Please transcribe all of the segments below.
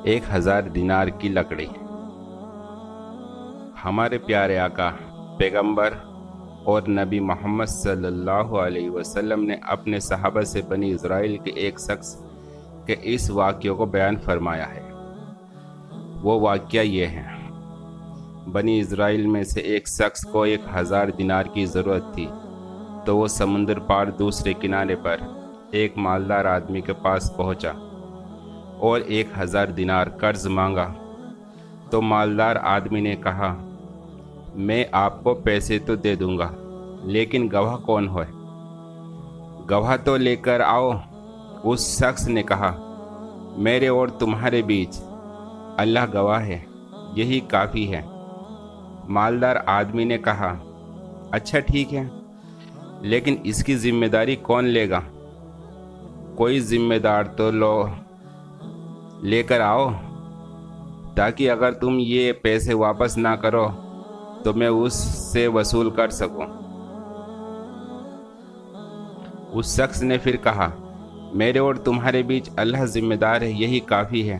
1000 دینار کی لکڑی۔ ہمارے پیارے آقا پیغمبر اور نبی محمد صلی اللہ علیہ وسلم نے اپنے صحابہ سے بنی اسرائیل کے ایک شخص کے اس واقعے کو بیان فرمایا ہے۔ وہ واقعہ یہ ہے، بنی اسرائیل میں سے ایک شخص کو 1000 دینار کی ضرورت تھی، تو وہ سمندر پار دوسرے کنارے پر ایک مالدار آدمی کے پاس پہنچا اور 1000 دینار قرض مانگا۔ تو مالدار آدمی نے کہا، میں آپ کو پیسے تو دے دوں گا، لیکن گواہ کون ہے؟ گواہ تو لے کر آؤ۔ اس شخص نے کہا، میرے اور تمہارے بیچ اللہ گواہ ہے، یہی کافی ہے۔ مالدار آدمی نے کہا، اچھا ٹھیک ہے، لیکن اس کی ذمہ داری کون لے گا؟ کوئی ذمہ دار تو لے کر آؤ، تاکہ اگر تم یہ پیسے واپس نہ کرو تو میں اس سے وصول کر سکوں۔ اس شخص نے پھر کہا، میرے اور تمہارے بیچ اللہ ذمہ دار ہے، یہی کافی ہے،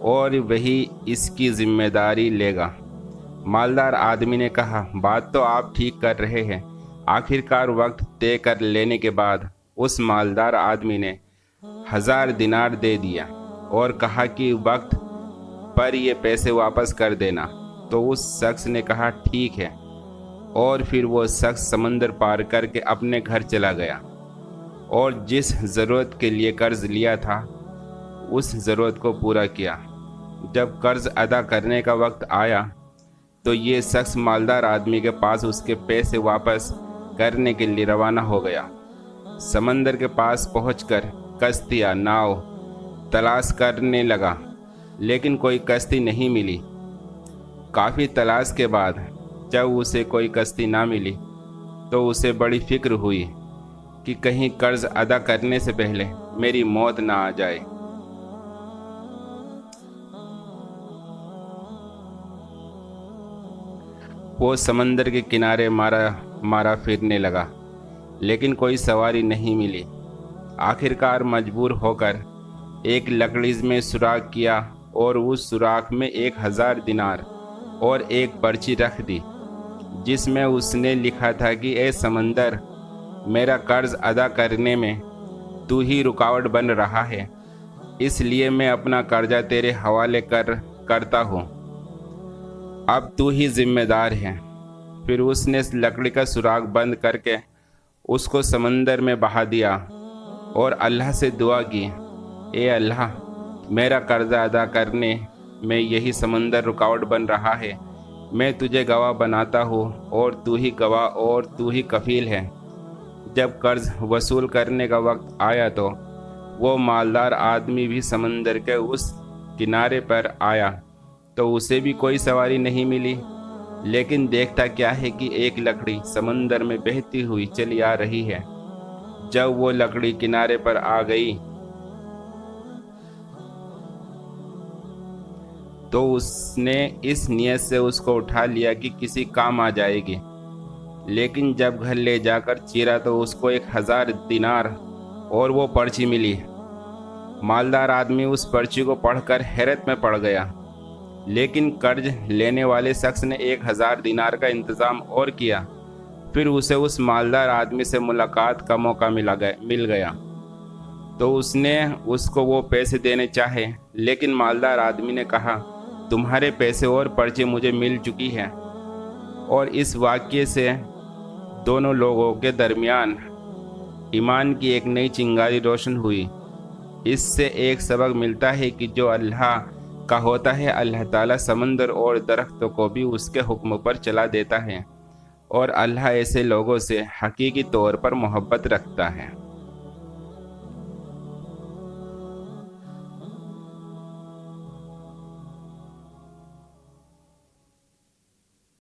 اور وہی اس کی ذمہ داری لے گا۔ مالدار آدمی نے کہا، بات تو آپ ٹھیک کر رہے ہیں۔ آخرکار وقت طے کر لینے کے بعد اس مالدار آدمی نے 1000 دینار دے دیا اور کہا کہ وقت پر یہ پیسے واپس کر دینا۔ تو اس شخص نے کہا، ٹھیک ہے، اور پھر وہ شخص سمندر پار کر کے اپنے گھر چلا گیا اور جس ضرورت کے لیے قرض لیا تھا اس ضرورت کو پورا کیا۔ جب قرض ادا کرنے کا وقت آیا تو یہ شخص مالدار آدمی کے پاس اس کے پیسے واپس کرنے کے لیے روانہ ہو گیا۔ سمندر کے پاس پہنچ کر کشتیاں ناؤ تلاش کرنے لگا، لیکن کوئی کشتی نہیں ملی۔ کافی تلاش کے بعد جب اسے کوئی کشتی نہ ملی تو اسے بڑی فکر ہوئی کہ کہیں قرض ادا کرنے سے پہلے میری موت نہ آ جائے۔ وہ سمندر کے کنارے مارا پھرنے لگا، لیکن کوئی سواری نہیں ملی۔ آخرکار مجبور ہو کر ایک لکڑی میں سوراخ کیا اور اس سوراخ میں 1000 دینار اور ایک پرچی رکھ دی، جس میں اس نے لکھا تھا کہ اے سمندر، میرا قرض ادا کرنے میں تو ہی رکاوٹ بن رہا ہے، اس لیے میں اپنا قرضہ تیرے حوالے کرتا ہوں، اب تو ہی ذمہ دار ہے۔ پھر اس نے لکڑی کا سوراخ بند کر کے اس کو سمندر میں بہا دیا اور اللہ سے دعا کی، اے اللہ، میرا قرضہ ادا کرنے میں یہی سمندر رکاوٹ بن رہا ہے، میں تجھے گواہ بناتا ہوں اور تو ہی گواہ اور تو ہی کفیل ہے۔ جب قرض وصول کرنے کا وقت آیا تو وہ مالدار آدمی بھی سمندر کے اس کنارے پر آیا، تو اسے بھی کوئی سواری نہیں ملی، لیکن دیکھتا کیا ہے کہ ایک لکڑی سمندر میں بہتی ہوئی چلی آ رہی ہے۔ جب وہ لکڑی کنارے پر آ گئی تو اس نے اس نیت سے اس کو اٹھا لیا کہ کسی کام آ جائے گی، لیکن جب گھر لے جا کر چیرا تو اس کو 1000 دینار اور وہ پرچی ملی۔ مالدار آدمی اس پرچی کو پڑھ کر حیرت میں پڑ گیا، لیکن قرض لینے والے شخص نے 1000 دینار کا انتظام اور کیا۔ پھر اسے اس مالدار آدمی سے ملاقات کا موقع مل گیا، تو اس نے اس کو وہ پیسے دینے چاہے، لیکن مالدار آدمی نے کہا، تمہارے پیسے اور پرچی مجھے مل چکی ہے۔ اور اس واقعے سے دونوں لوگوں کے درمیان ایمان کی ایک نئی چنگاری روشن ہوئی۔ اس سے ایک سبق ملتا ہے کہ جو اللہ کا ہوتا ہے، اللہ تعالیٰ سمندر اور درختوں کو بھی اس کے حکم پر چلا دیتا ہے، اور اللہ ایسے لوگوں سے حقیقی طور پر محبت رکھتا ہے۔